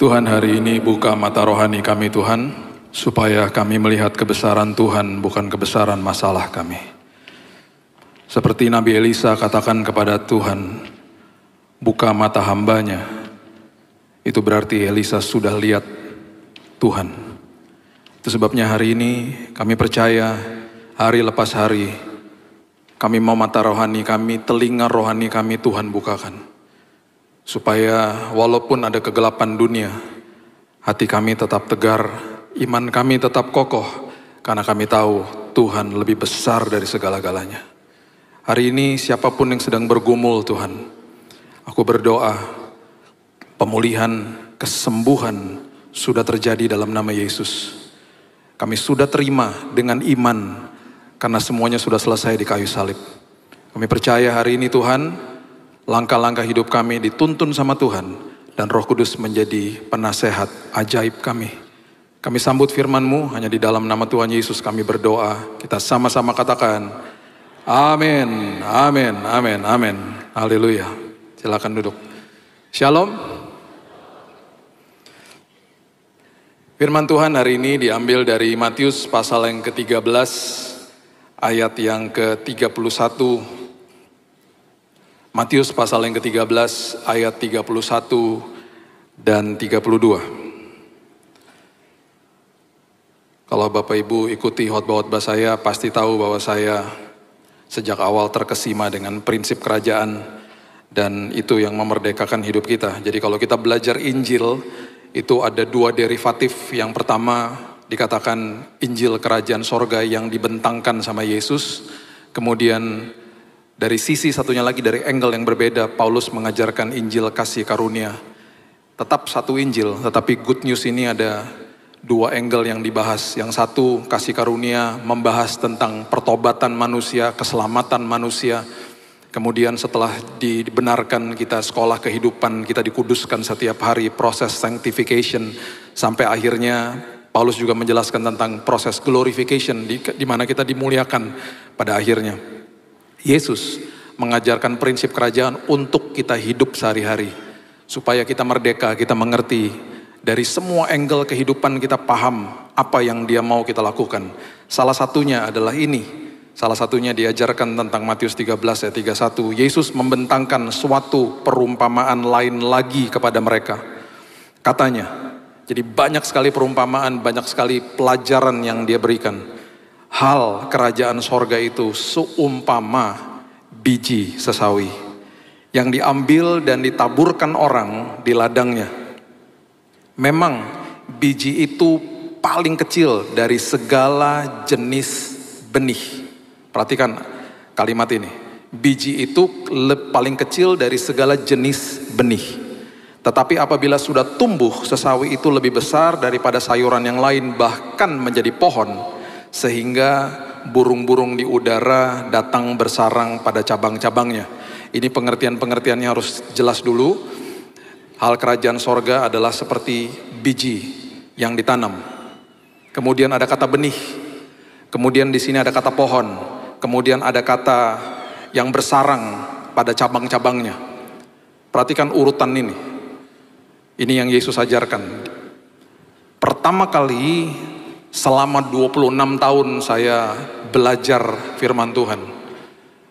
Tuhan, hari ini buka mata rohani kami Tuhan, supaya kami melihat kebesaran Tuhan, bukan kebesaran masalah kami. Seperti Nabi Elisa katakan kepada Tuhan, buka mata hambanya. Itu berarti Elisa sudah lihat Tuhan. Itu sebabnya hari ini kami percaya, hari lepas hari, kami mau mata rohani kami, telinga rohani kami Tuhan bukakan. Supaya walaupun ada kegelapan dunia, hati kami tetap tegar, iman kami tetap kokoh, karena kami tahu Tuhan lebih besar dari segala-galanya. Hari ini siapapun yang sedang bergumul Tuhan, aku berdoa, pemulihan, kesembuhan sudah terjadi dalam nama Yesus. Kami sudah terima dengan iman, karena semuanya sudah selesai di kayu salib. Kami percaya hari ini Tuhan, langkah-langkah hidup kami dituntun sama Tuhan, dan Roh Kudus menjadi penasehat ajaib kami. Kami sambut firman-Mu, hanya di dalam nama Tuhan Yesus kami berdoa. Kita sama-sama katakan, amin, amin, amin, amin. Haleluya. Silakan duduk. Shalom. Firman Tuhan hari ini diambil dari Matius pasal yang ke-13, ayat yang ke-31. Matius pasal yang ke-13 ayat 31 dan 32. Kalau Bapak Ibu ikuti khotbah-khotbah saya, pasti tahu bahwa saya sejak awal terkesima dengan prinsip kerajaan, dan itu yang memerdekakan hidup kita. Jadi kalau kita belajar Injil, itu ada dua derivatif. Yang pertama dikatakan Injil kerajaan sorga yang dibentangkan sama Yesus. Kemudian dari sisi satunya lagi, dari angle yang berbeda, Paulus mengajarkan Injil kasih karunia. Tetap satu Injil, tetapi good news ini ada dua angle yang dibahas. Yang satu, kasih karunia membahas tentang pertobatan manusia, keselamatan manusia. Kemudian setelah dibenarkan, kita sekolah kehidupan, kita dikuduskan setiap hari, proses sanctification. Sampai akhirnya Paulus juga menjelaskan tentang proses glorification, di mana kita dimuliakan pada akhirnya. Yesus mengajarkan prinsip kerajaan untuk kita hidup sehari-hari. Supaya kita merdeka, kita mengerti. Dari semua angle kehidupan kita paham apa yang Dia mau kita lakukan. Salah satunya adalah ini. Salah satunya diajarkan tentang Matius 13 ayat 31. Yesus membentangkan suatu perumpamaan lain lagi kepada mereka. Katanya, jadi banyak sekali perumpamaan, banyak sekali pelajaran yang Dia berikan. Hal kerajaan sorga itu seumpama biji sesawi yang diambil dan ditaburkan orang di ladangnya. Memang biji itu paling kecil dari segala jenis benih. Perhatikan kalimat ini. Biji itu paling kecil dari segala jenis benih. Tetapi apabila sudah tumbuh, sesawi itu lebih besar daripada sayuran yang lain, bahkan menjadi pohon. Sehingga burung-burung di udara datang bersarang pada cabang-cabangnya. Ini pengertian-pengertiannya harus jelas dulu. Hal kerajaan sorga adalah seperti biji yang ditanam. Kemudian ada kata benih. Kemudian di sini ada kata pohon. Kemudian ada kata yang bersarang pada cabang-cabangnya. Perhatikan urutan ini. Ini yang Yesus ajarkan. Pertama kali selama 26 tahun saya belajar firman Tuhan.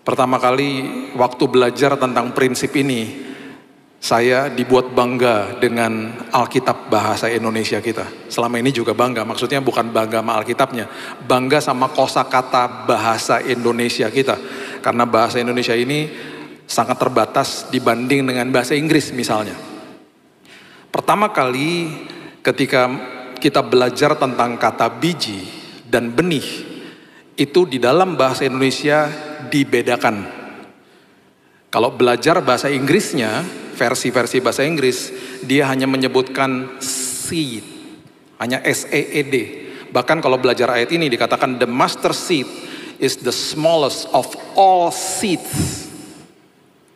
Pertama kali waktu belajar tentang prinsip ini, saya dibuat bangga dengan Alkitab bahasa Indonesia kita. Selama ini juga bangga, maksudnya bukan bangga sama Alkitabnya, bangga sama kosakata bahasa Indonesia kita. Karena bahasa Indonesia ini sangat terbatas dibanding dengan bahasa Inggris misalnya. Pertama kali ketika kita belajar tentang kata biji dan benih, itu di dalam bahasa Indonesia dibedakan. Kalau belajar bahasa Inggrisnya, versi-versi bahasa Inggris, dia hanya menyebutkan seed, hanya S-E-E-D. Bahkan kalau belajar ayat ini dikatakan the mustard seed is the smallest of all seeds.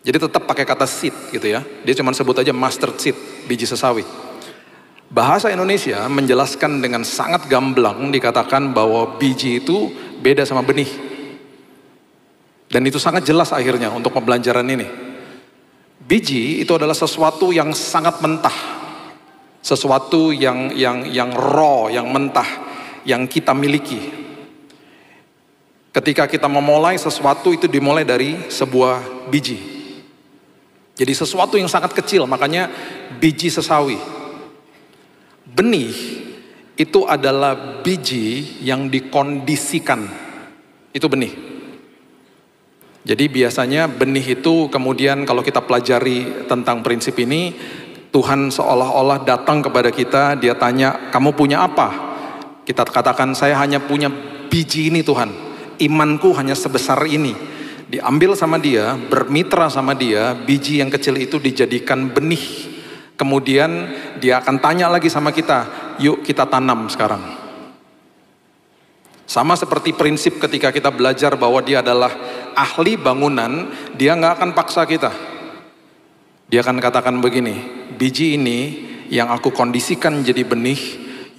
Jadi tetap pakai kata seed gitu ya. Dia cuma sebut aja mustard seed, biji sesawi. Bahasa Indonesia menjelaskan dengan sangat gamblang, dikatakan bahwa biji itu beda sama benih. Dan itu sangat jelas akhirnya untuk pembelajaran ini. Biji itu adalah sesuatu yang sangat mentah. sesuatu yang raw, yang mentah, yang kita miliki. Ketika kita memulai sesuatu itu dimulai dari sebuah biji. Jadi sesuatu yang sangat kecil, makanya biji sesawi. Benih itu adalah biji yang dikondisikan. Itu benih. Jadi biasanya benih itu kemudian kalau kita pelajari tentang prinsip ini, Tuhan seolah-olah datang kepada kita, dia tanya, kamu punya apa? Kita katakan, saya hanya punya biji ini Tuhan. Imanku hanya sebesar ini. Diambil sama dia, bermitra sama dia, biji yang kecil itu dijadikan benih. Kemudian dia akan tanya lagi sama kita, yuk kita tanam sekarang. Sama seperti prinsip ketika kita belajar bahwa dia adalah ahli bangunan, dia nggak akan paksa kita. Dia akan katakan begini, biji ini yang aku kondisikan jadi benih,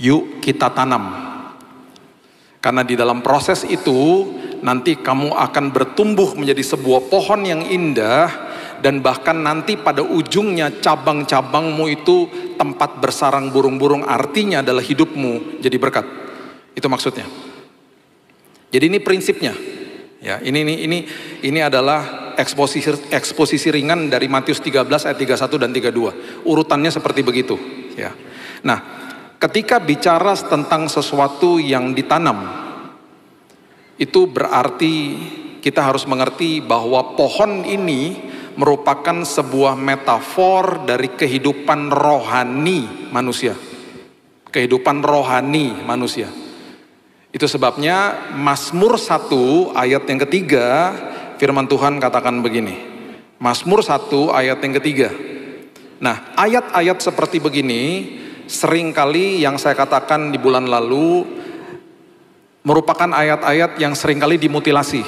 yuk kita tanam. Karena di dalam proses itu, nanti kamu akan bertumbuh menjadi sebuah pohon yang indah, dan bahkan nanti pada ujungnya cabang-cabangmu itu tempat bersarang burung-burung, artinya adalah hidupmu jadi berkat. Itu maksudnya. Jadi ini prinsipnya. Ya, ini adalah eksposisi ringan dari Matius 13 ayat 31 dan 32. Urutannya seperti begitu, ya. Nah, ketika bicara tentang sesuatu yang ditanam, itu berarti kita harus mengerti bahwa pohon ini merupakan sebuah metafor dari kehidupan rohani manusia. Kehidupan rohani manusia. Itu sebabnya Mazmur 1 ayat yang ketiga, firman Tuhan katakan begini. Mazmur 1 ayat yang ketiga. Nah, ayat-ayat seperti begini seringkali yang saya katakan di bulan lalu merupakan ayat-ayat yang seringkali dimutilasi.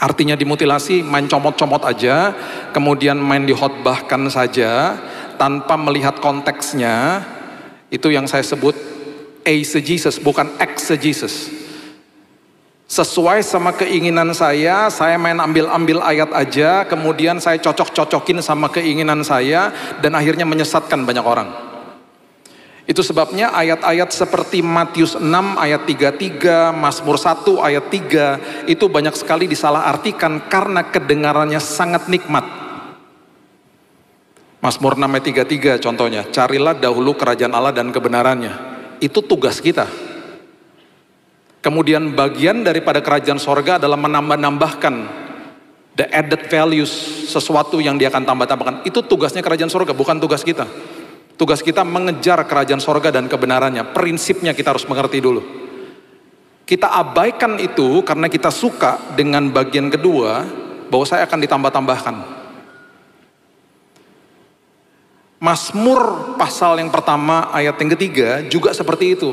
Artinya dimutilasi, main comot-comot aja, kemudian main dihotbahkan saja tanpa melihat konteksnya. Itu yang saya sebut eisegesis, bukan exegesis. Sesuai sama keinginan saya main ambil-ambil ayat aja, kemudian saya cocok-cocokin sama keinginan saya, dan akhirnya menyesatkan banyak orang. Itu sebabnya ayat-ayat seperti Matius 6 ayat 33, Mazmur 1 ayat 3, itu banyak sekali disalahartikan karena kedengarannya sangat nikmat. Mazmur 6 ayat 33 contohnya, carilah dahulu kerajaan Allah dan kebenarannya. Itu tugas kita. Kemudian bagian daripada kerajaan sorga adalah menambah-nambahkan the added values, sesuatu yang dia akan tambah-tambahkan. Itu tugasnya kerajaan sorga, bukan tugas kita. Tugas kita mengejar kerajaan sorga dan kebenarannya. Prinsipnya kita harus mengerti dulu. Kita abaikan itu karena kita suka dengan bagian kedua, bahwa saya akan ditambah-tambahkan. Mazmur pasal yang pertama ayat yang ketiga juga seperti itu.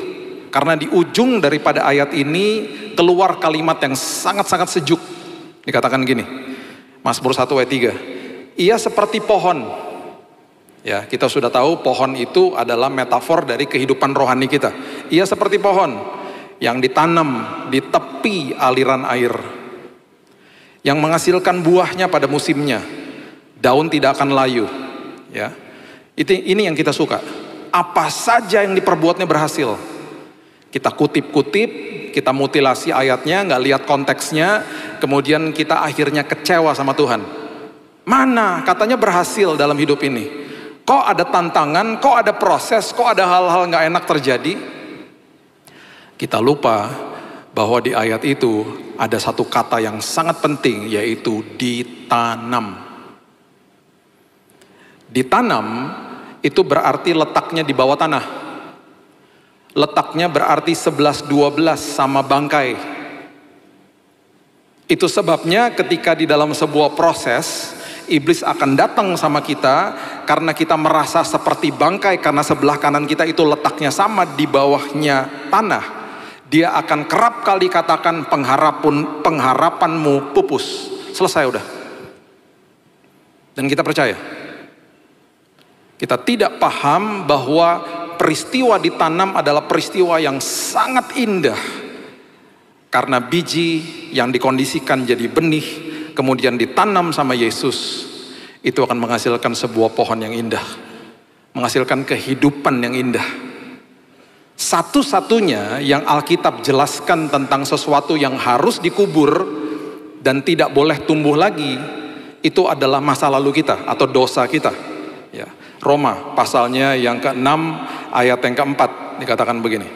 Karena di ujung daripada ayat ini keluar kalimat yang sangat-sangat sejuk. Dikatakan gini, Mazmur 1 ayat 3. Ia seperti pohon. Ya, kita sudah tahu pohon itu adalah metafor dari kehidupan rohani kita. Ia seperti pohon yang ditanam di tepi aliran air, yang menghasilkan buahnya pada musimnya. Daun tidak akan layu. Ya. Ini yang kita suka. Apa saja yang diperbuatnya berhasil. Kita kutip-kutip, kita mutilasi ayatnya, nggak lihat konteksnya, kemudian kita akhirnya kecewa sama Tuhan. Mana katanya berhasil dalam hidup ini? Kok ada tantangan, kok ada proses, kok ada hal-hal nggak enak terjadi? Kita lupa bahwa di ayat itu ada satu kata yang sangat penting, yaitu ditanam. Ditanam itu berarti letaknya di bawah tanah. Letaknya berarti 11-12 sama bangkai. Itu sebabnya ketika di dalam sebuah proses, iblis akan datang sama kita karena kita merasa seperti bangkai, karena sebelah kanan kita itu letaknya sama di bawahnya tanah. Dia akan kerap kali katakan pengharapanmu pupus. Selesai udah. Dan kita percaya. Kita tidak paham bahwa peristiwa ditanam adalah peristiwa yang sangat indah. Karena biji yang dikondisikan jadi benih, kemudian ditanam sama Yesus, itu akan menghasilkan sebuah pohon yang indah. menghasilkan kehidupan yang indah. Satu-satunya yang Alkitab jelaskan tentang sesuatu yang harus dikubur dan tidak boleh tumbuh lagi, itu adalah masa lalu kita atau dosa kita. Ya. Roma pasalnya yang ke-6 ayat yang ke-4 dikatakan begini.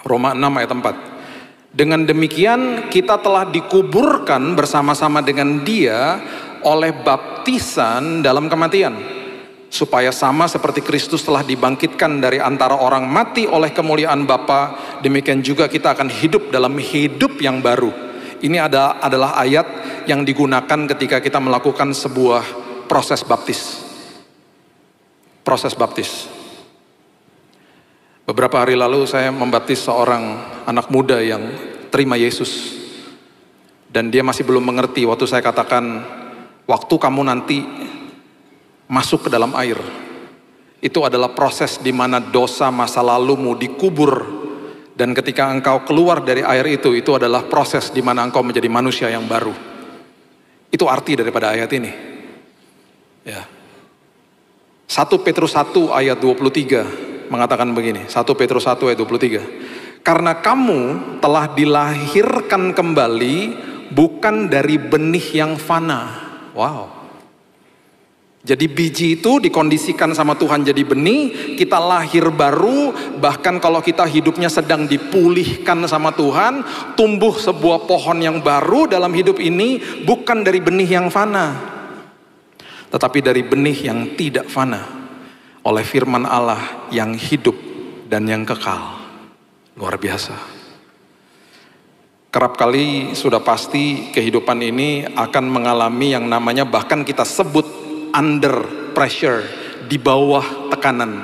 Roma 6 ayat 4. Dengan demikian kita telah dikuburkan bersama-sama dengan Dia oleh baptisan dalam kematian, supaya sama seperti Kristus telah dibangkitkan dari antara orang mati oleh kemuliaan Bapa, demikian juga kita akan hidup dalam hidup yang baru. Ini adalah ayat yang digunakan ketika kita melakukan sebuah proses baptis. Proses baptis. Beberapa hari lalu saya membaptis seorang anak muda yang terima Yesus. Dan dia masih belum mengerti waktu saya katakan, waktu kamu nanti masuk ke dalam air, itu adalah proses di mana dosa masa lalumu dikubur, dan ketika engkau keluar dari air itu adalah proses di mana engkau menjadi manusia yang baru. Itu arti daripada ayat ini. Ya. 1 Petrus 1 ayat 23 mengatakan begini, 1 Petrus 1 ayat 23. Karena kamu telah dilahirkan kembali bukan dari benih yang fana. Wow. Jadi biji itu dikondisikan sama Tuhan jadi benih, kita lahir baru, bahkan kalau kita hidupnya sedang dipulihkan sama Tuhan, tumbuh sebuah pohon yang baru dalam hidup ini, bukan dari benih yang fana, tetapi dari benih yang tidak fana, oleh firman Allah yang hidup dan yang kekal. Luar biasa. Kerap kali sudah pasti kehidupan ini akan mengalami yang namanya bahkan kita sebut under pressure, di bawah tekanan.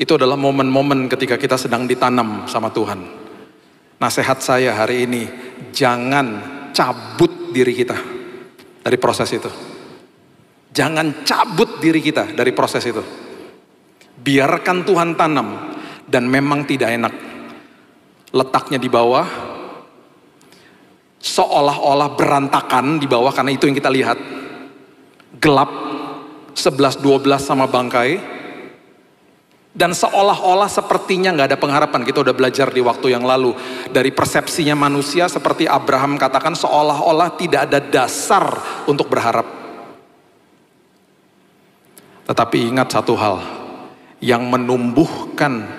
Itu adalah momen-momen ketika kita sedang ditanam sama Tuhan. Nasihat saya hari ini, jangan cabut diri kita dari proses itu. Jangan cabut diri kita dari proses itu. Biarkan Tuhan tanam, dan memang tidak enak. Letaknya di bawah, seolah-olah berantakan di bawah, karena itu yang kita lihat. Gelap, 11-12 sama bangkai, dan seolah-olah sepertinya gak ada pengharapan. Kita udah belajar di waktu yang lalu, dari persepsinya manusia seperti Abraham katakan, seolah-olah tidak ada dasar untuk berharap. Tetapi ingat satu hal, yang menumbuhkan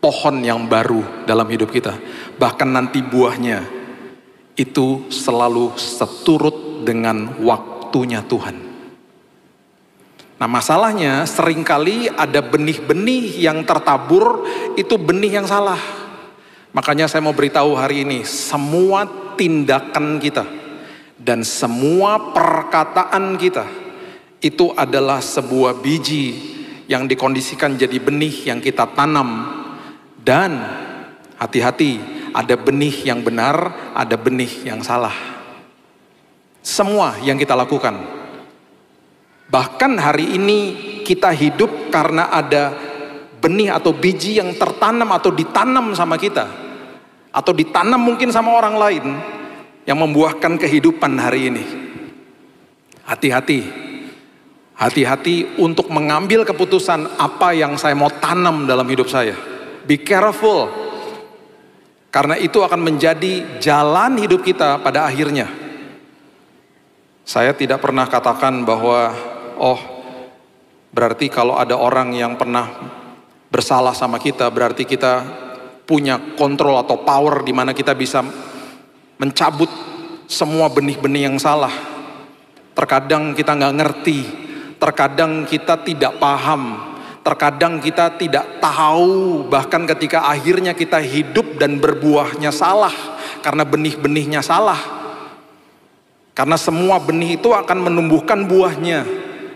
pohon yang baru dalam hidup kita, bahkan nanti buahnya, itu selalu seturut dengan waktunya Tuhan. Nah masalahnya seringkali ada benih-benih yang tertabur, itu benih yang salah. Makanya saya mau beritahu hari ini, semua tindakan kita dan semua perkataan kita itu adalah sebuah biji yang dikondisikan jadi benih yang kita tanam. Dan hati-hati, ada benih yang benar, ada benih yang salah. Semua yang kita lakukan. Bahkan hari ini kita hidup karena ada benih atau biji yang tertanam atau ditanam sama kita. Atau ditanam mungkin sama orang lain yang membuahkan kehidupan hari ini. Hati-hati. Hati-hati untuk mengambil keputusan apa yang saya mau tanam dalam hidup saya. Be careful. Karena itu akan menjadi jalan hidup kita pada akhirnya. Saya tidak pernah katakan bahwa oh, berarti kalau ada orang yang pernah bersalah sama kita, berarti kita punya kontrol atau power di mana kita bisa mencabut semua benih-benih yang salah. Terkadang kita nggak ngerti, terkadang kita tidak paham, terkadang kita tidak tahu, bahkan ketika akhirnya kita hidup dan berbuahnya salah, karena benih-benihnya salah. Karena semua benih itu akan menumbuhkan buahnya,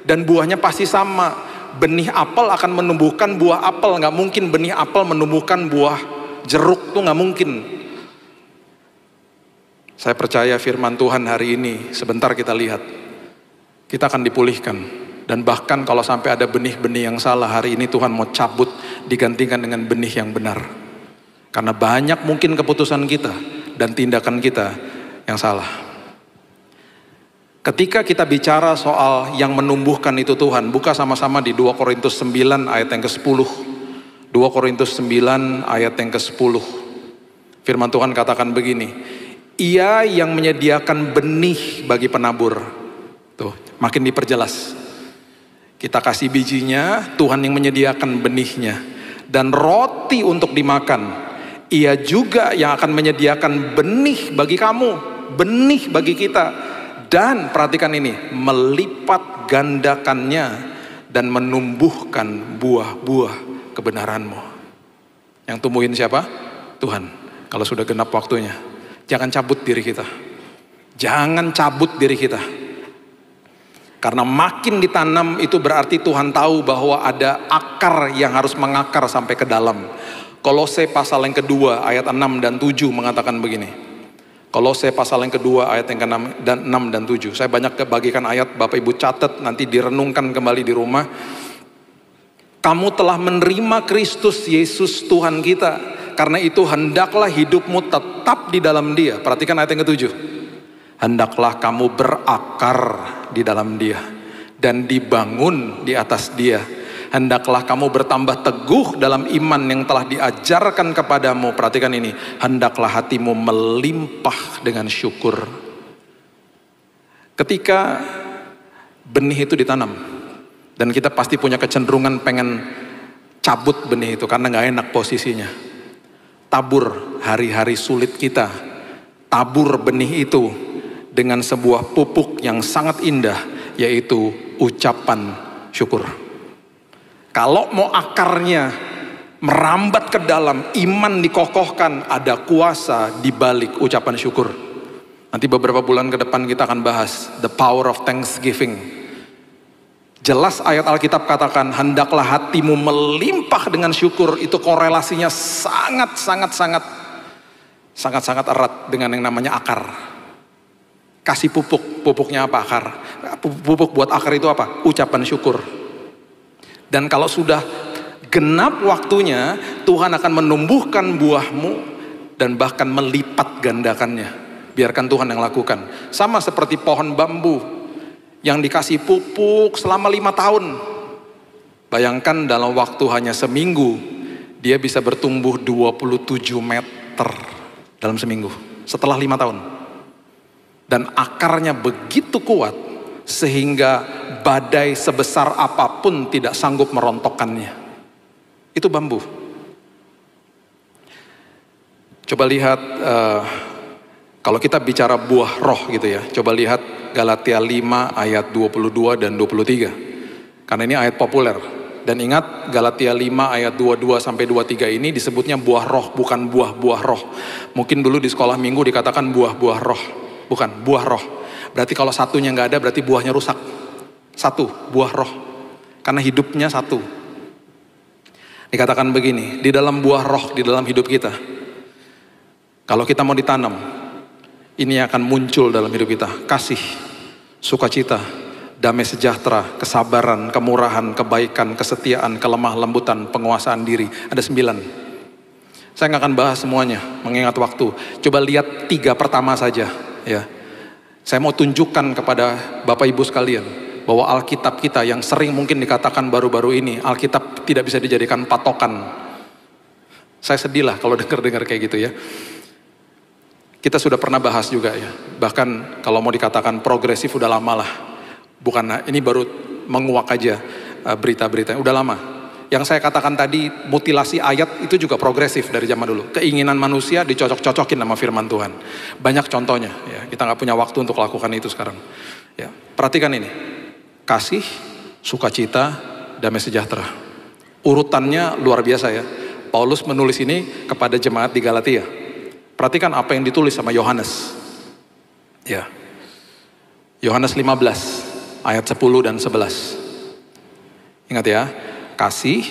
dan buahnya pasti sama. Benih apel akan menumbuhkan buah apel, nggak mungkin benih apel menumbuhkan buah jeruk, tuh nggak mungkin. Saya percaya firman Tuhan hari ini, sebentar kita lihat, kita akan dipulihkan. Dan bahkan kalau sampai ada benih-benih yang salah, hari ini Tuhan mau cabut, digantikan dengan benih yang benar. Karena banyak mungkin keputusan kita dan tindakan kita yang salah. Ketika kita bicara soal yang menumbuhkan itu Tuhan, buka sama-sama di 2 Korintus 9 ayat yang ke-10. 2 Korintus 9 ayat yang ke-10. Firman Tuhan katakan begini, Ia yang menyediakan benih bagi penabur. Tuh, makin diperjelas. Kita kasih bijinya, Tuhan yang menyediakan benihnya. Dan roti untuk dimakan, Ia juga yang akan menyediakan benih bagi kamu, benih bagi kita. Dan perhatikan ini, melipat gandakannya dan menumbuhkan buah-buah kebenaranmu. Yang tumbuhin siapa? Tuhan. Kalau sudah genap waktunya, jangan cabut diri kita. Jangan cabut diri kita. Karena makin ditanam itu berarti Tuhan tahu bahwa ada akar yang harus mengakar sampai ke dalam. Kolose pasal yang kedua ayat 6 dan 7 mengatakan begini. Kolose pasal yang kedua ayat yang ke-6 dan 7. Saya banyak kebagikan ayat, Bapak Ibu catat, nanti direnungkan kembali di rumah. Kamu telah menerima Kristus Yesus Tuhan kita. Karena itu hendaklah hidupmu tetap di dalam Dia. Perhatikan ayat yang ke-7. Hendaklah kamu berakar di dalam Dia dan dibangun di atas Dia. Hendaklah kamu bertambah teguh dalam iman yang telah diajarkan kepadamu. Perhatikan ini, hendaklah hatimu melimpah dengan syukur. Ketika benih itu ditanam, dan kita pasti punya kecenderungan pengen cabut benih itu karena gak enak posisinya. Tabur hari-hari sulit kita, tabur benih itu dengan sebuah pupuk yang sangat indah, yaitu ucapan syukur. Kalau mau akarnya merambat ke dalam, iman dikokohkan, ada kuasa di balik ucapan syukur. Nanti beberapa bulan ke depan kita akan bahas the power of thanksgiving. Jelas ayat Alkitab katakan, hendaklah hatimu melimpah dengan syukur. Itu korelasinya sangat-sangat erat dengan yang namanya akar. Kasih pupuk, pupuknya apa? Akar. Pupuk buat akar itu apa? Ucapan syukur. Dan kalau sudah genap waktunya, Tuhan akan menumbuhkan buahmu dan bahkan melipat gandakannya. Biarkan Tuhan yang lakukan. Sama seperti pohon bambu yang dikasih pupuk selama 5 tahun. Bayangkan dalam waktu hanya seminggu, dia bisa bertumbuh 27 meter dalam seminggu. Setelah 5 tahun. Dan akarnya begitu kuat, sehingga badai sebesar apapun tidak sanggup merontokkannya. Itu bambu. Coba lihat, kalau kita bicara buah roh gitu ya, coba lihat Galatia 5 ayat 22 dan 23. Karena ini ayat populer. Dan ingat Galatia 5 ayat 22 sampai 23 ini disebutnya buah roh, bukan buah-buah roh. Mungkin dulu di sekolah minggu dikatakan buah-buah roh. Bukan, buah roh. Berarti kalau satunya nggak ada, berarti buahnya rusak. Satu, buah roh. Karena hidupnya satu. Dikatakan begini, di dalam buah roh, di dalam hidup kita, kalau kita mau ditanam, ini akan muncul dalam hidup kita. Kasih, sukacita, damai sejahtera, kesabaran, kemurahan, kebaikan, kesetiaan, kelemah lembutan, penguasaan diri. Ada 9. Saya nggak akan bahas semuanya, mengingat waktu. Coba lihat 3 pertama saja. Ya, saya mau tunjukkan kepada Bapak Ibu sekalian bahwa Alkitab kita yang sering mungkin dikatakan baru-baru ini, Alkitab tidak bisa dijadikan patokan. Saya sedih lah kalau dengar kayak gitu ya. Kita sudah pernah bahas juga ya. Bahkan kalau mau dikatakan progresif udah lama lah. Bukan, ini baru menguak aja berita-berita, udah lama. Yang saya katakan tadi, mutilasi ayat itu juga progresif dari zaman dulu. Keinginan manusia dicocok-cocokin sama firman Tuhan. Banyak contohnya, ya. Kita nggak punya waktu untuk lakukan itu sekarang. Ya, perhatikan ini. Kasih, sukacita, damai sejahtera. Urutannya luar biasa ya. Paulus menulis ini kepada jemaat di Galatia. Perhatikan apa yang ditulis sama Yohanes. Ya. Yohanes 15 ayat 10 dan 11. Ingat ya. Kasih,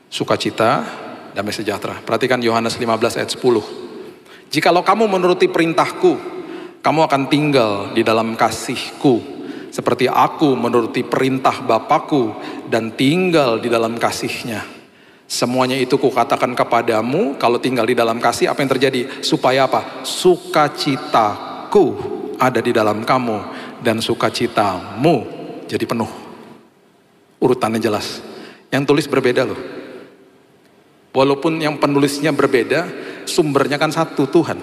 sukacita, damai sejahtera. Perhatikan Yohanes 15 ayat 10. Jikalau kamu menuruti perintahku, kamu akan tinggal di dalam kasihku, seperti aku menuruti perintah Bapakku dan tinggal di dalam kasihnya. Semuanya itu kukatakan kepadamu, kalau tinggal di dalam kasih, apa yang terjadi? Supaya apa? Sukacitaku ada di dalam kamu, dan sukacitamu jadi penuh. Urutannya jelas. Yang tulis berbeda loh. Walaupun yang penulisnya berbeda, sumbernya kan satu, Tuhan.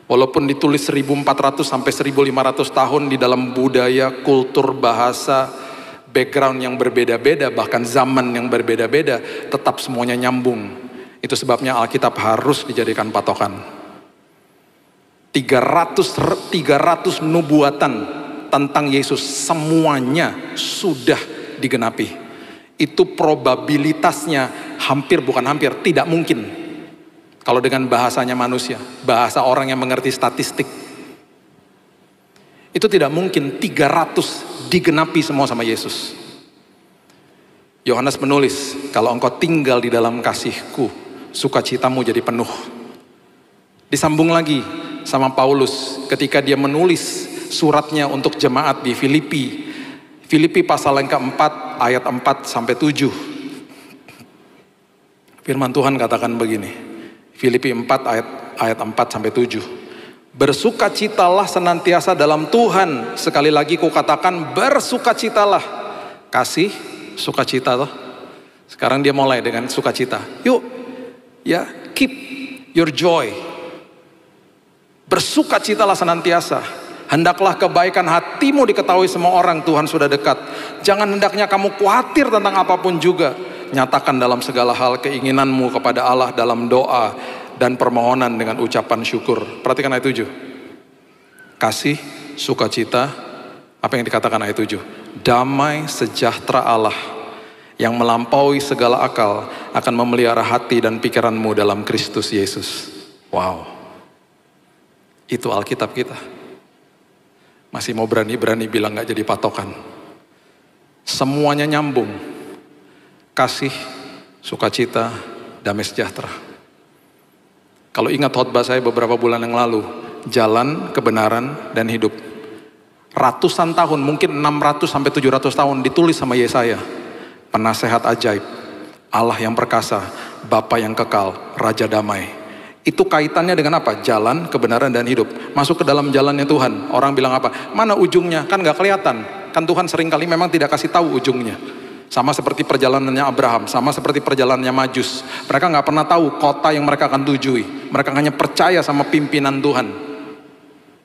Walaupun ditulis 1400 sampai 1500 tahun di dalam budaya, kultur, bahasa, background yang berbeda-beda, bahkan zaman yang berbeda-beda, tetap semuanya nyambung. Itu sebabnya Alkitab harus dijadikan patokan. 300 nubuatan tentang Yesus semuanya sudah digenapi. Itu probabilitasnya tidak mungkin. Kalau dengan bahasanya manusia, bahasa orang yang mengerti statistik, itu tidak mungkin 300 digenapi semua sama Yesus. Yohanes menulis, kalau engkau tinggal di dalam kasihku, sukacitamu jadi penuh. Disambung lagi sama Paulus ketika dia menulis suratnya untuk jemaat di Filipi. Filipi pasal yang keempat, ayat 4 sampai 7. Firman Tuhan katakan begini. Filipi 4 ayat 4 sampai 7. Bersukacitalah senantiasa dalam Tuhan. Sekali lagi ku katakan bersukacitalah. Kasih, sukacita toh. Sekarang dia mulai dengan sukacita. Yuk, ya, keep your joy. Bersukacitalah senantiasa. Hendaklah kebaikan hatimu diketahui semua orang, Tuhan sudah dekat. Jangan hendaknya kamu khawatir tentang apapun juga. Nyatakan dalam segala hal keinginanmu kepada Allah dalam doa dan permohonan dengan ucapan syukur. Perhatikan ayat 7. Kasih, sukacita, apa yang dikatakan ayat 7? Damai sejahtera Allah yang melampaui segala akal akan memelihara hati dan pikiranmu dalam Kristus Yesus. Wow. Itu Alkitab kita. Masih mau berani-berani bilang gak jadi patokan. Semuanya nyambung. Kasih, sukacita, damai sejahtera. Kalau ingat khotbah saya beberapa bulan yang lalu, jalan, kebenaran, dan hidup. Ratusan tahun, mungkin 600 sampai 700 tahun ditulis sama Yesaya. Penasehat ajaib, Allah yang perkasa, Bapa yang kekal, Raja damai. Itu kaitannya dengan apa? Jalan, kebenaran, dan hidup. Masuk ke dalam jalannya Tuhan. Orang bilang apa? Mana ujungnya? Kan gak kelihatan. Kan Tuhan seringkali memang tidak kasih tahu ujungnya. Sama seperti perjalanannya Abraham. Sama seperti perjalanannya Majus. Mereka gak pernah tahu kota yang mereka akan tujui. Mereka hanya percaya sama pimpinan Tuhan.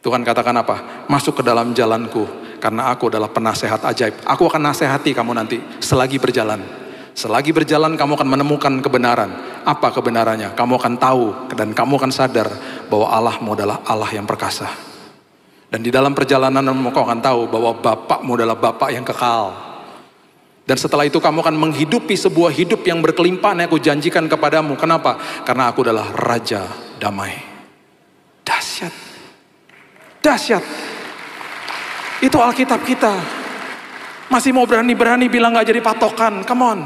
Tuhan katakan apa? Masuk ke dalam jalanku. Karena aku adalah penasehat ajaib. Aku akan nasihati kamu nanti selagi berjalan. Selagi berjalan kamu akan menemukan kebenaran. Apa kebenarannya? Kamu akan tahu dan kamu akan sadar bahwa Allahmu adalah Allah yang perkasa. Dan di dalam perjalananmu kau akan tahu bahwa Bapakmu adalah Bapak yang kekal. Dan setelah itu kamu akan menghidupi sebuah hidup yang berkelimpahan yang aku janjikan kepadamu. Kenapa? Karena aku adalah Raja damai. Dahsyat. Dahsyat. Itu Alkitab kita. Masih mau berani-berani bilang gak jadi patokan. Come on.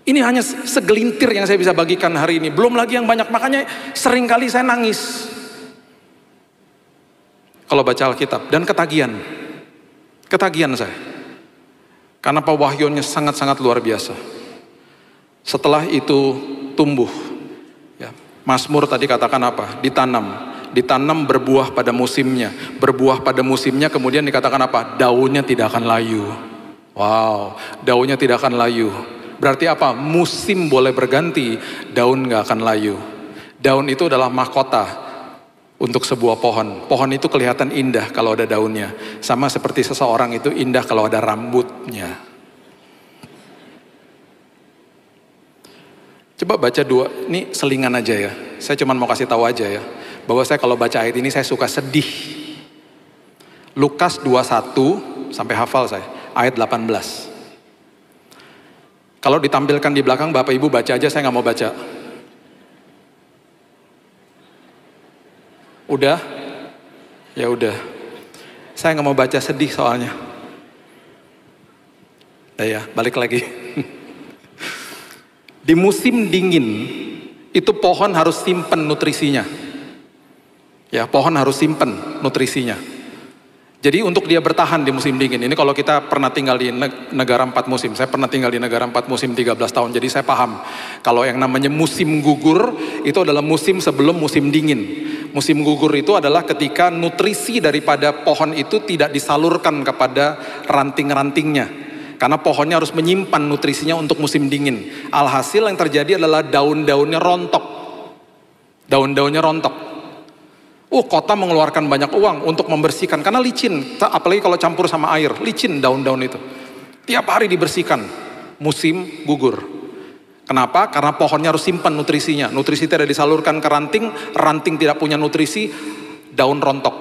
Ini hanya segelintir yang saya bisa bagikan hari ini. Belum lagi yang banyak. Makanya sering kali saya nangis kalau baca Alkitab. Dan ketagihan. Ketagihan saya. Karena pewahyuannya sangat-sangat luar biasa. Setelah itu tumbuh. Ya, Mazmur tadi katakan apa? Ditanam. Ditanam berbuah pada musimnya. Berbuah pada musimnya kemudian dikatakan apa? Daunnya tidak akan layu. Wow, daunnya tidak akan layu. Berarti apa? Musim boleh berganti, daun gak akan layu. Daun itu adalah mahkota untuk sebuah pohon. Pohon itu kelihatan indah kalau ada daunnya. Sama seperti seseorang itu indah kalau ada rambutnya. Coba baca ini selingan aja ya. Saya cuma mau kasih tahu aja ya. Bahwa saya kalau baca ayat ini saya suka sedih. Lukas 21, sampai hafal saya, ayat 18. Kalau ditampilkan di belakang, Bapak Ibu baca aja, saya nggak mau baca. Udah? Ya udah. Saya nggak mau baca, sedih soalnya. Ya, balik lagi. Di musim dingin, itu pohon harus simpen nutrisinya. Ya, pohon harus simpen nutrisinya. Jadi untuk dia bertahan di musim dingin, ini kalau kita pernah tinggal di negara 4 musim, saya pernah tinggal di negara 4 musim 13 tahun, jadi saya paham. Kalau yang namanya musim gugur, itu adalah musim sebelum musim dingin. Musim gugur itu adalah ketika nutrisi daripada pohon itu tidak disalurkan kepada ranting-rantingnya. Karena pohonnya harus menyimpan nutrisinya untuk musim dingin. Alhasil yang terjadi adalah daun-daunnya rontok. Daun-daunnya rontok. Kota mengeluarkan banyak uang untuk membersihkan. Karena licin, apalagi kalau campur sama air. Licin daun-daun itu. Tiap hari dibersihkan. Musim gugur. Kenapa? Karena pohonnya harus simpan nutrisinya. Nutrisi tidak disalurkan ke ranting, ranting tidak punya nutrisi, daun rontok.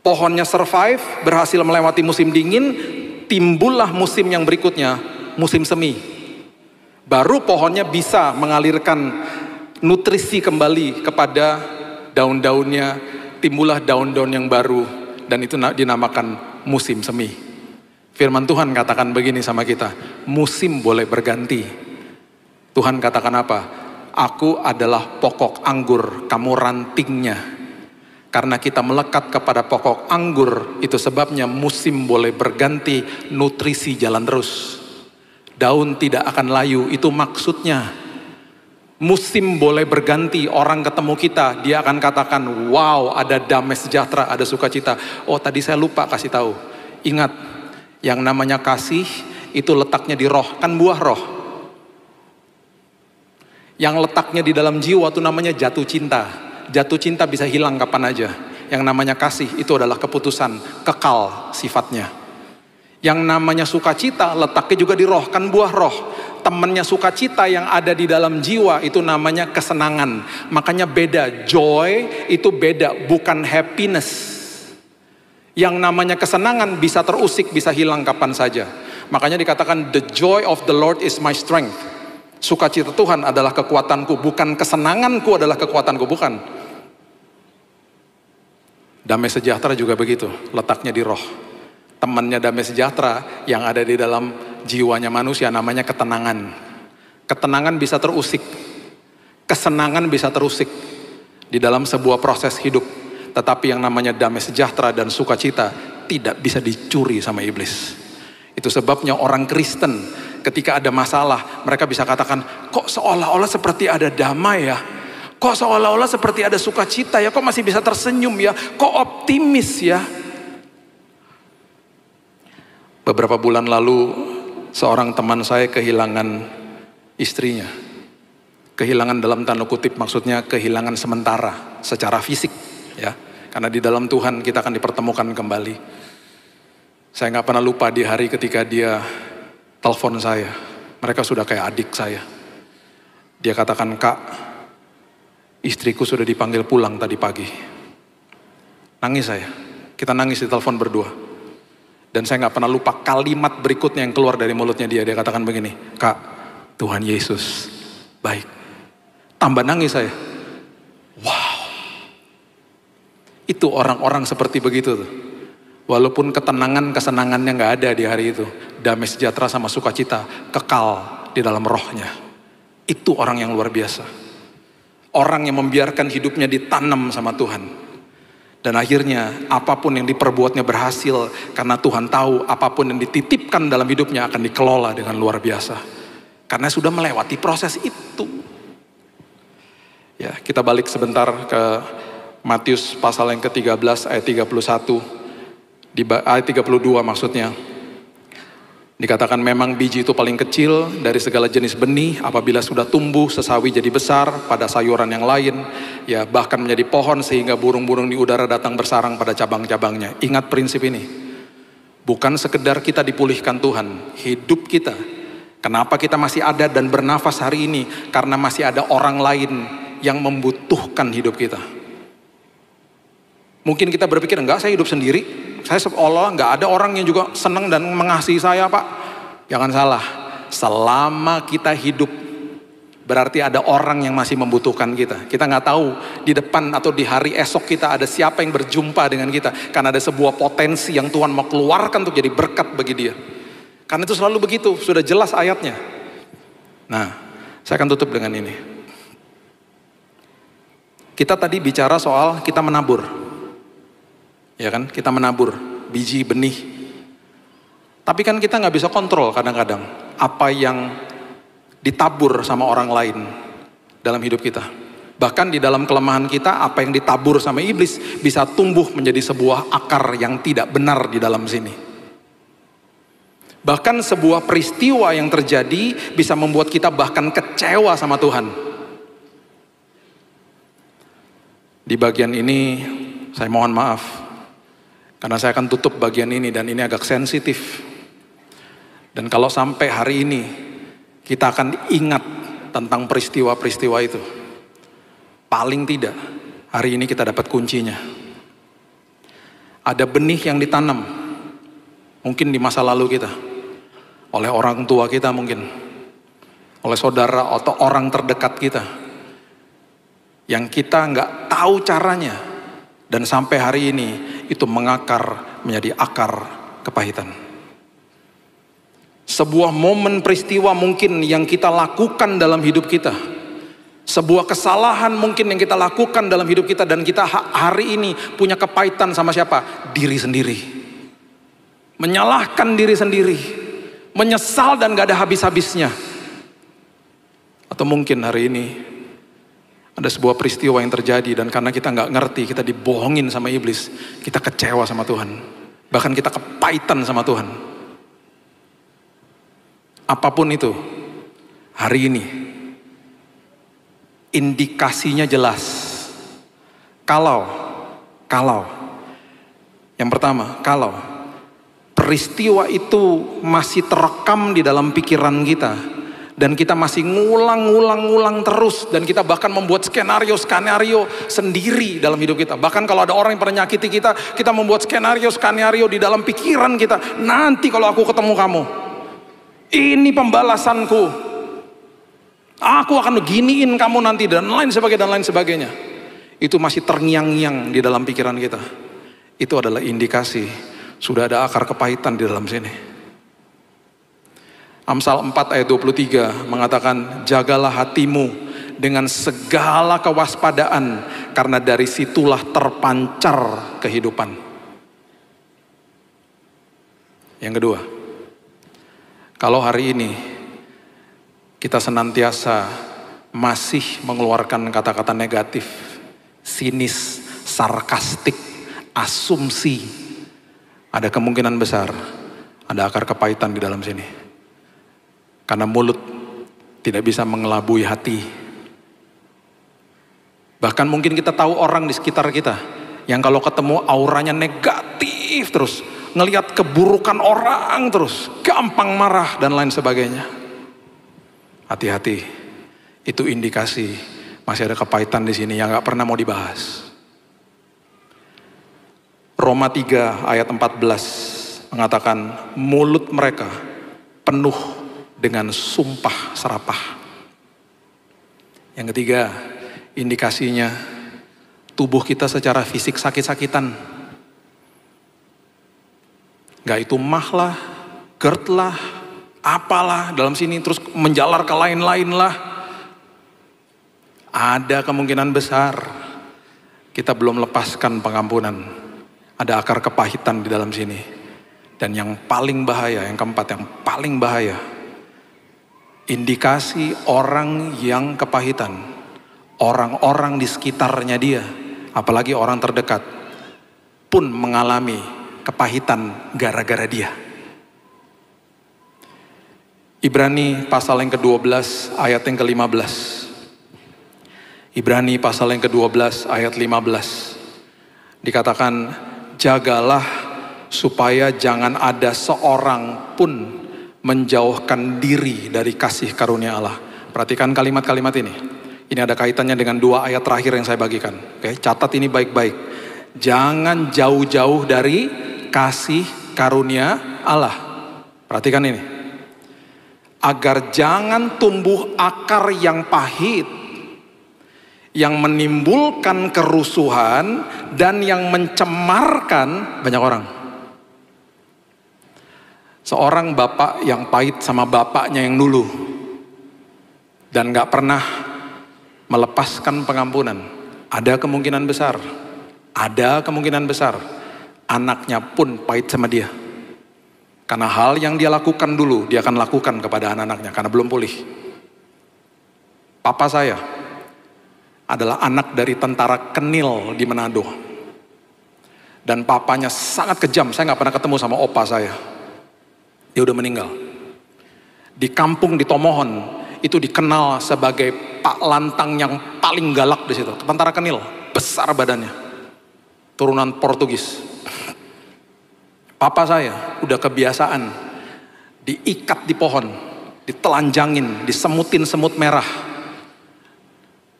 Pohonnya survive, berhasil melewati musim dingin, timbullah musim yang berikutnya, musim semi. Baru pohonnya bisa mengalirkan nutrisi kembali kepada daun-daunnya, timbullah daun-daun yang baru, dan itu dinamakan musim semi. Firman Tuhan katakan begini sama kita, musim boleh berganti. Tuhan katakan apa? Aku adalah pokok anggur, kamu rantingnya. Karena kita melekat kepada pokok anggur, itu sebabnya musim boleh berganti, nutrisi jalan terus. Daun tidak akan layu, itu maksudnya. Musim boleh berganti, orang ketemu kita, dia akan katakan, wow, ada damai sejahtera, ada sukacita. Oh, tadi saya lupa kasih tahu. Ingat, yang namanya kasih itu letaknya di roh, kan buah roh. Yang letaknya di dalam jiwa itu namanya jatuh cinta. Jatuh cinta bisa hilang kapan aja. Yang namanya kasih itu adalah keputusan, kekal sifatnya. Yang namanya sukacita letaknya juga di roh, kan buah roh. Temannya sukacita yang ada di dalam jiwa itu namanya kesenangan. Makanya beda, joy itu beda, bukan happiness. Yang namanya kesenangan bisa terusik, bisa hilang kapan saja. Makanya dikatakan the joy of the Lord is my strength. Sukacita Tuhan adalah kekuatanku, bukan kesenanganku adalah kekuatanku, bukan. Damai sejahtera juga begitu, letaknya di roh. Temannya damai sejahtera yang ada di dalam jiwanya manusia namanya ketenangan. Ketenangan bisa terusik, kesenangan bisa terusik di dalam sebuah proses hidup. Tetapi yang namanya damai sejahtera dan sukacita tidak bisa dicuri sama iblis. Itu sebabnya orang Kristen ketika ada masalah, mereka bisa katakan, kok seolah-olah seperti ada damai ya? Kok seolah-olah seperti ada sukacita ya? Kok masih bisa tersenyum ya? Kok optimis ya? Beberapa bulan lalu, seorang teman saya kehilangan istrinya. Kehilangan dalam tanda kutip, maksudnya kehilangan sementara secara fisik. Ya, karena di dalam Tuhan kita akan dipertemukan kembali. Saya nggak pernah lupa di hari ketika dia telepon saya. Mereka sudah kayak adik saya. Dia katakan, Kak, istriku sudah dipanggil pulang tadi pagi. Nangis saya. Kita nangis di telepon berdua. Dan saya nggak pernah lupa kalimat berikutnya yang keluar dari mulutnya dia. Dia katakan begini, Kak, Tuhan Yesus baik. Tambah nangis saya. Wow. Itu orang-orang seperti begitu tuh. Walaupun ketenangan, kesenangannya gak ada di hari itu. Damai sejahtera sama sukacita kekal di dalam rohnya. Itu orang yang luar biasa. Orang yang membiarkan hidupnya ditanam sama Tuhan. Dan akhirnya apapun yang diperbuatnya berhasil. Karena Tuhan tahu apapun yang dititipkan dalam hidupnya akan dikelola dengan luar biasa. Karena sudah melewati proses itu. Ya, kita balik sebentar ke Matius pasal yang ke-13 ayat 31, di ayat 32 maksudnya. Dikatakan memang biji itu paling kecil dari segala jenis benih, apabila sudah tumbuh sesawi jadi besar pada sayuran yang lain, ya bahkan menjadi pohon sehingga burung-burung di udara datang bersarang pada cabang-cabangnya. Ingat prinsip ini, bukan sekedar kita dipulihkan Tuhan, hidup kita. Kenapa kita masih ada dan bernafas hari ini? Karena masih ada orang lain yang membutuhkan hidup kita. Mungkin kita berpikir, enggak, saya hidup sendiri. Saya seolah enggak ada orang yang juga senang dan mengasihi saya, Pak. Jangan salah. Selama kita hidup, berarti ada orang yang masih membutuhkan kita. Kita nggak tahu di depan atau di hari esok kita ada siapa yang berjumpa dengan kita. Karena ada sebuah potensi yang Tuhan mau keluarkan untuk jadi berkat bagi dia. Karena itu selalu begitu, sudah jelas ayatnya. Nah, saya akan tutup dengan ini. Kita tadi bicara soal kita menabur. Ya kan, kita menabur biji benih. Tapi kan kita nggak bisa kontrol kadang-kadang apa yang ditabur sama orang lain dalam hidup kita. Bahkan di dalam kelemahan kita, apa yang ditabur sama iblis bisa tumbuh menjadi sebuah akar yang tidak benar di dalam sini. Bahkan sebuah peristiwa yang terjadi bisa membuat kita bahkan kecewa sama Tuhan. Di bagian ini saya mohon maaf, karena saya akan tutup bagian ini dan ini agak sensitif. Dan kalau sampai hari ini kita akan ingat tentang peristiwa-peristiwa itu, paling tidak hari ini kita dapat kuncinya. Ada benih yang ditanam mungkin di masa lalu kita, oleh orang tua kita mungkin, oleh saudara atau orang terdekat kita, yang kita nggak tahu caranya, dan sampai hari ini itu mengakar menjadi akar kepahitan. Sebuah momen peristiwa mungkin yang kita lakukan dalam hidup kita, sebuah kesalahan mungkin yang kita lakukan dalam hidup kita, dan kita hari ini punya kepahitan sama siapa? Diri sendiri. Menyalahkan diri sendiri, menyesal dan gak ada habis-habisnya. Atau mungkin hari ini ada sebuah peristiwa yang terjadi, dan karena kita gak ngerti, kita dibohongin sama iblis, kita kecewa sama Tuhan, bahkan kita kepahitan sama Tuhan. Apapun itu, hari ini indikasinya jelas. Kalau yang pertama, kalau peristiwa itu masih terekam di dalam pikiran kita, dan kita masih ngulang terus, dan kita bahkan membuat skenario sendiri dalam hidup kita. Bahkan kalau ada orang yang pernah nyakiti kita, kita membuat skenario di dalam pikiran kita. Nanti kalau aku ketemu kamu, ini pembalasanku, aku akan beginiin kamu nanti, dan lain sebagainya. Itu masih terngiang-ngiang di dalam pikiran kita. Itu adalah indikasi sudah ada akar kepahitan di dalam sini. Amsal 4 ayat 23 mengatakan, jagalah hatimu dengan segala kewaspadaan, karena dari situlah terpancar kehidupan. Yang kedua, kalau hari ini kita senantiasa masih mengeluarkan kata-kata negatif, sinis, sarkastik, asumsi, ada kemungkinan besar ada akar kepahitan di dalam sini. Karena mulut tidak bisa mengelabui hati. Bahkan mungkin kita tahu orang di sekitar kita yang kalau ketemu auranya negatif terus, ngelihat keburukan orang terus, gampang marah dan lain sebagainya. Hati-hati, itu indikasi masih ada kepahitan di sini yang gak pernah mau dibahas. Roma 3 ayat 14 mengatakan, mulut mereka penuh dengan sumpah serapah. Yang ketiga, indikasinya tubuh kita secara fisik sakit-sakitan. Gak itu mah lah, GERD lah, apalah dalam sini, terus menjalar ke lain-lain lah. Ada kemungkinan besar kita belum lepaskan pengampunan. Ada akar kepahitan di dalam sini. Dan yang paling bahaya, yang keempat, yang paling bahaya, indikasi orang yang kepahitan, orang-orang di sekitarnya dia, apalagi orang terdekat, pun mengalami kepahitan gara-gara dia. Ibrani pasal yang ke-12 ayat yang ke-15. Ibrani pasal yang ke-12 ayat 15. Dikatakan, jagalah supaya jangan ada seorang pun menjauhkan diri dari kasih karunia Allah. Perhatikan kalimat-kalimat ini. Ini ada kaitannya dengan 2 ayat terakhir yang saya bagikan. Oke, catat ini baik-baik. Jangan jauh-jauh dari kasih karunia Allah. Perhatikan ini. Agar jangan tumbuh akar yang pahit, yang menimbulkan kerusuhan dan yang mencemarkan banyak orang. Seorang bapak yang pahit sama bapaknya yang dulu dan gak pernah melepaskan pengampunan, ada kemungkinan besar anaknya pun pahit sama dia. Karena hal yang dia lakukan dulu, dia akan lakukan kepada anak-anaknya karena belum pulih. Papa saya adalah anak dari tentara Kenil di Manado. Dan papanya sangat kejam, saya gak pernah ketemu sama opa saya. Dia udah meninggal. Di kampung di Tomohon, itu dikenal sebagai Pak Lantang yang paling galak di situ. Tentara Kenil, besar badannya. Turunan Portugis. Papa saya udah kebiasaan diikat di pohon, ditelanjangin, disemutin semut merah,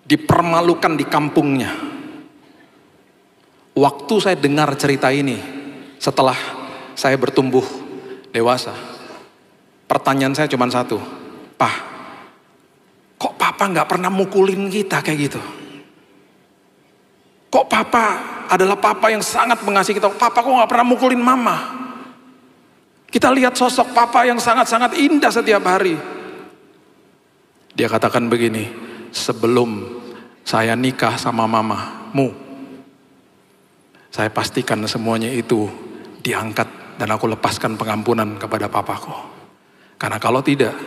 dipermalukan di kampungnya. Waktu saya dengar cerita ini, setelah saya bertumbuh dewasa, pertanyaan saya cuma satu, "Pak, kok papa gak pernah mukulin kita kayak gitu? Kok papa adalah papa yang sangat mengasihi kita, papa kok gak pernah mukulin mama? Kita lihat sosok papa yang sangat-sangat indah setiap hari." Dia katakan begini, "Sebelum saya nikah sama mamamu, saya pastikan semuanya itu diangkat dan aku lepaskan pengampunan kepada papaku. Karena kalau tidak,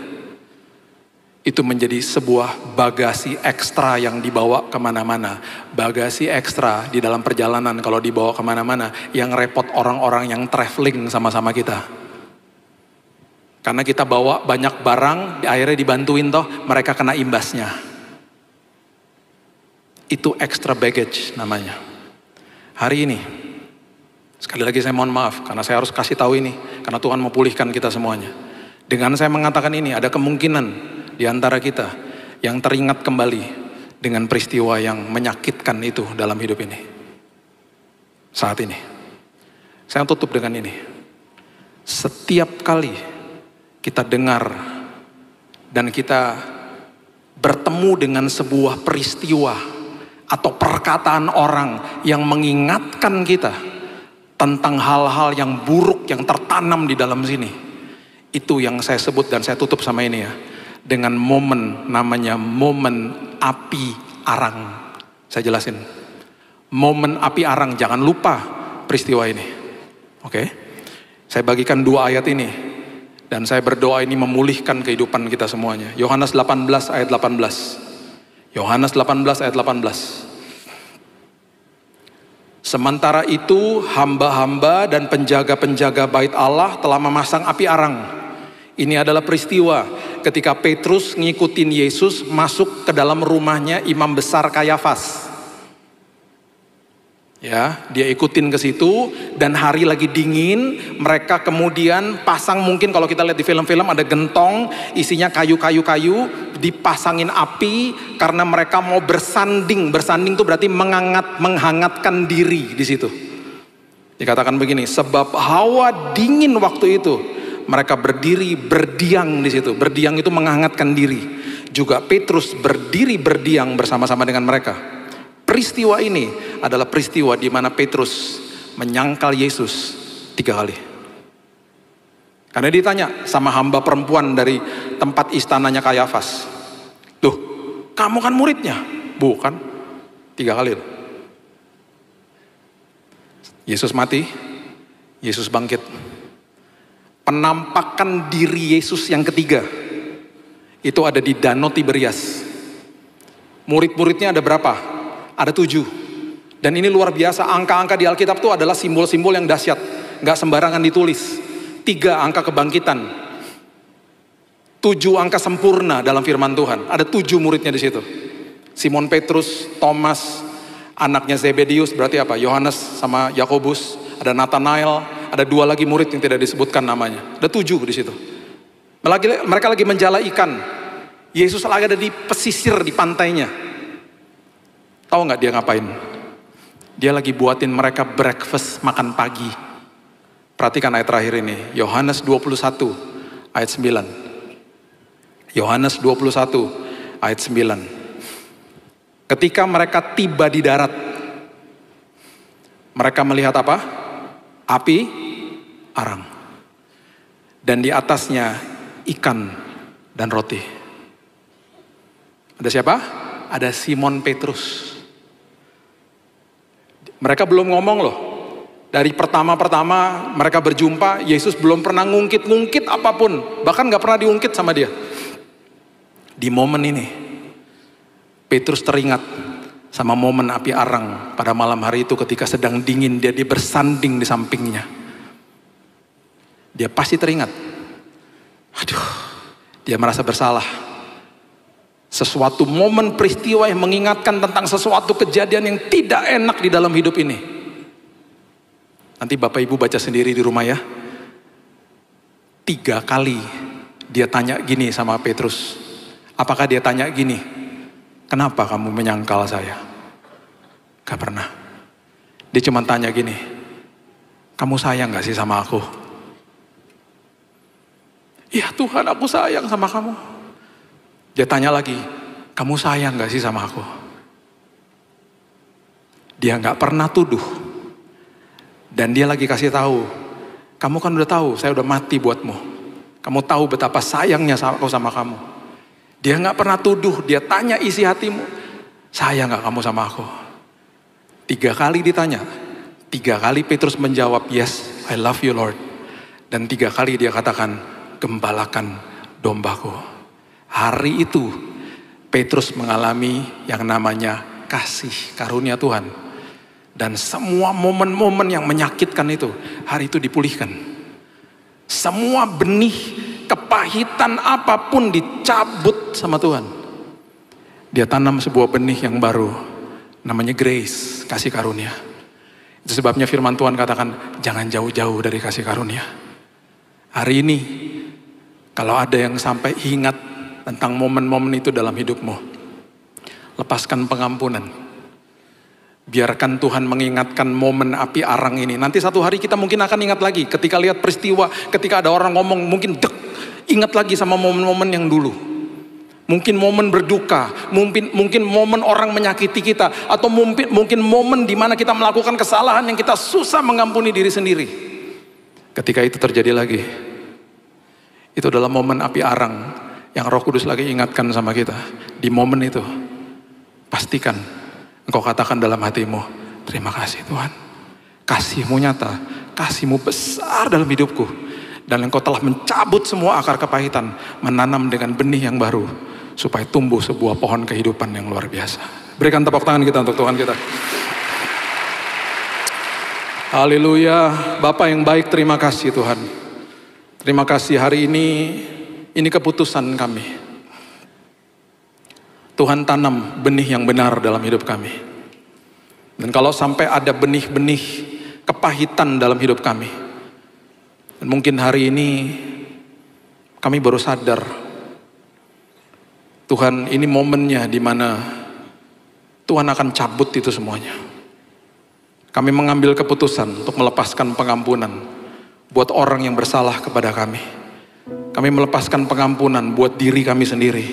itu menjadi sebuah bagasi ekstra yang dibawa kemana-mana. Bagasi ekstra di dalam perjalanan kalau dibawa kemana-mana, yang repot orang-orang yang traveling sama-sama kita. Karena kita bawa banyak barang, akhirnya dibantuin toh, mereka kena imbasnya. Itu extra baggage namanya. Hari ini, sekali lagi saya mohon maaf, karena saya harus kasih tahu ini, karena Tuhan mau pulihkan kita semuanya. Dengan saya mengatakan ini, ada kemungkinan di antara kita yang teringat kembali dengan peristiwa yang menyakitkan itu dalam hidup ini. Saat ini, saya tutup dengan ini. Setiap kali kita dengar dan kita bertemu dengan sebuah peristiwa atau perkataan orang yang mengingatkan kita tentang hal-hal yang buruk yang tertanam di dalam sini, itu yang saya sebut dan saya tutup sama ini ya, dengan momen, namanya momen api arang. Saya jelasin, momen api arang, jangan lupa peristiwa ini. Oke, saya bagikan 2 ayat ini dan saya berdoa ini memulihkan kehidupan kita semuanya. Yohanes 18 ayat 18. Yohanes 18 ayat 18. Sementara itu hamba-hamba dan penjaga-penjaga bait Allah telah memasang api arang. Ini adalah peristiwa ketika Petrus ngikutin Yesus masuk ke dalam rumahnya imam besar Kayafas. Ya, dia ikutin ke situ dan hari lagi dingin, mereka kemudian pasang, mungkin kalau kita lihat di film-film ada gentong isinya kayu-kayu, dipasangin api karena mereka mau bersanding. Bersanding itu berarti menghangatkan diri di situ. Dikatakan begini, sebab hawa dingin waktu itu, mereka berdiri berdiam di situ. Berdiam itu menghangatkan diri. Juga Petrus berdiri berdiam bersama-sama dengan mereka. Peristiwa ini adalah peristiwa di mana Petrus menyangkal Yesus 3 kali. Karena ditanya sama hamba perempuan dari tempat istananya Kayafas, "Loh, kamu kan muridnya?" "Bukan." 3 kali. Yesus mati, Yesus bangkit. Penampakan diri Yesus yang ketiga itu ada di Danau Tiberias. Murid-muridnya ada berapa? Ada 7. Dan ini luar biasa, angka-angka di Alkitab itu adalah simbol-simbol yang dahsyat, gak sembarangan ditulis. 3 angka kebangkitan, 7 angka sempurna dalam firman Tuhan. Ada 7 muridnya di situ. Simon Petrus, Thomas, anaknya Zebedius, berarti apa? Yohanes sama Yakobus. Ada Nathanael, ada 2 lagi murid yang tidak disebutkan namanya. Ada 7 di situ. Mereka lagi menjala ikan. Yesus lagi ada di pesisir di pantainya. Tahu nggak dia ngapain? Dia lagi buatin mereka breakfast, makan pagi. Perhatikan ayat terakhir ini, Yohanes 21 ayat 9. Yohanes 21 ayat 9. Ketika mereka tiba di darat, mereka melihat apa? Api arang. Dan di atasnya ikan dan roti. Ada siapa? Ada Simon Petrus. Mereka belum ngomong loh. Dari pertama-pertama mereka berjumpa, Yesus belum pernah ngungkit-ngungkit apapun. Bahkan gak pernah diungkit sama dia. Di momen ini, Petrus teringat sama momen api arang pada malam hari itu ketika sedang dingin dia bersanding di sampingnya. Dia pasti teringat. Aduh, dia merasa bersalah. Sesuatu momen peristiwa yang mengingatkan tentang sesuatu kejadian yang tidak enak di dalam hidup ini. Nanti Bapak Ibu baca sendiri di rumah ya. 3 kali dia tanya gini sama Petrus. Apakah dia tanya gini, kenapa kamu menyangkal saya? Gak pernah. Dia cuma tanya gini, kamu sayang gak sih sama aku? Iya Tuhan, aku sayang sama kamu. Dia tanya lagi, kamu sayang gak sih sama aku? Dia gak pernah tuduh. Dan dia lagi kasih tahu, kamu kan udah tahu, saya udah mati buatmu. Kamu tahu betapa sayangnya aku sama kamu. Dia gak pernah tuduh, dia tanya isi hatimu, sayang gak kamu sama aku? 3 kali ditanya, 3 kali Petrus menjawab, yes, I love you Lord. Dan 3 kali dia katakan, gembalakan dombaku. Hari itu, Petrus mengalami yang namanya kasih karunia Tuhan. Dan semua momen-momen yang menyakitkan itu, hari itu dipulihkan. Semua benih kepahitan apapun dicabut sama Tuhan. Dia tanam sebuah benih yang baru, namanya grace, kasih karunia. Itu sebabnya firman Tuhan katakan, jangan jauh-jauh dari kasih karunia. Hari ini, kalau ada yang sampai ingat tentang momen-momen itu dalam hidupmu, lepaskan pengampunan. Biarkan Tuhan mengingatkan momen api arang ini. Nanti satu hari kita mungkin akan ingat lagi. Ketika lihat peristiwa, ketika ada orang ngomong, mungkin ingat lagi sama momen-momen yang dulu. Mungkin momen berduka, mungkin momen orang menyakiti kita, atau mungkin momen di mana kita melakukan kesalahan yang kita susah mengampuni diri sendiri. Ketika itu terjadi lagi, itu adalah momen api arang yang Roh Kudus lagi ingatkan sama kita. Di momen itu, pastikan engkau katakan dalam hatimu, terima kasih Tuhan. Kasih-Mu nyata, kasih-Mu besar dalam hidupku. Dan engkau telah mencabut semua akar kepahitan, menanam dengan benih yang baru, supaya tumbuh sebuah pohon kehidupan yang luar biasa. Berikan tepuk tangan kita untuk Tuhan kita. Haleluya. Bapa yang baik, terima kasih Tuhan. Terima kasih hari ini keputusan kami. Tuhan tanam benih yang benar dalam hidup kami. Dan kalau sampai ada benih-benih kepahitan dalam hidup kami, dan mungkin hari ini kami baru sadar, Tuhan ini momennya di mana Tuhan akan cabut itu semuanya. Kami mengambil keputusan untuk melepaskan pengampunan buat orang yang bersalah kepada kami. Kami melepaskan pengampunan buat diri kami sendiri.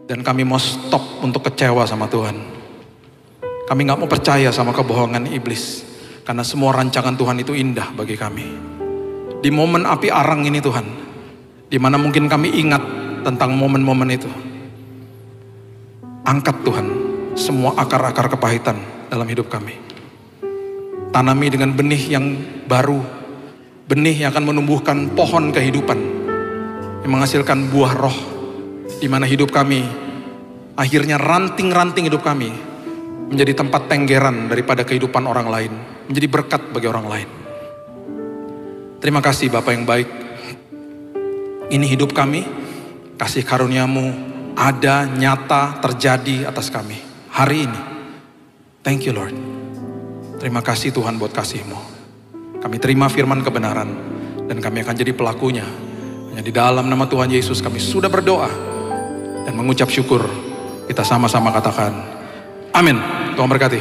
Dan kami mau stop untuk kecewa sama Tuhan. Kami gak mau percaya sama kebohongan iblis. Karena semua rancangan Tuhan itu indah bagi kami. Di momen api arang ini Tuhan, di mana mungkin kami ingat tentang momen-momen itu. Angkat Tuhan semua akar-akar kepahitan dalam hidup kami. Tanami dengan benih yang baru. Benih yang akan menumbuhkan pohon kehidupan. Yang menghasilkan buah roh. Di mana hidup kami, akhirnya ranting-ranting hidup kami menjadi tempat tenggeran daripada kehidupan orang lain, menjadi berkat bagi orang lain. Terima kasih Bapa yang baik. Ini hidup kami, kasih karunia-Mu ada, nyata, terjadi atas kami hari ini. Thank you Lord. Terima kasih Tuhan buat kasih-Mu. Kami terima firman kebenaran dan kami akan jadi pelakunya. Hanya di dalam nama Tuhan Yesus kami sudah berdoa dan mengucap syukur. Kita sama-sama katakan amin. Tuhan berkati.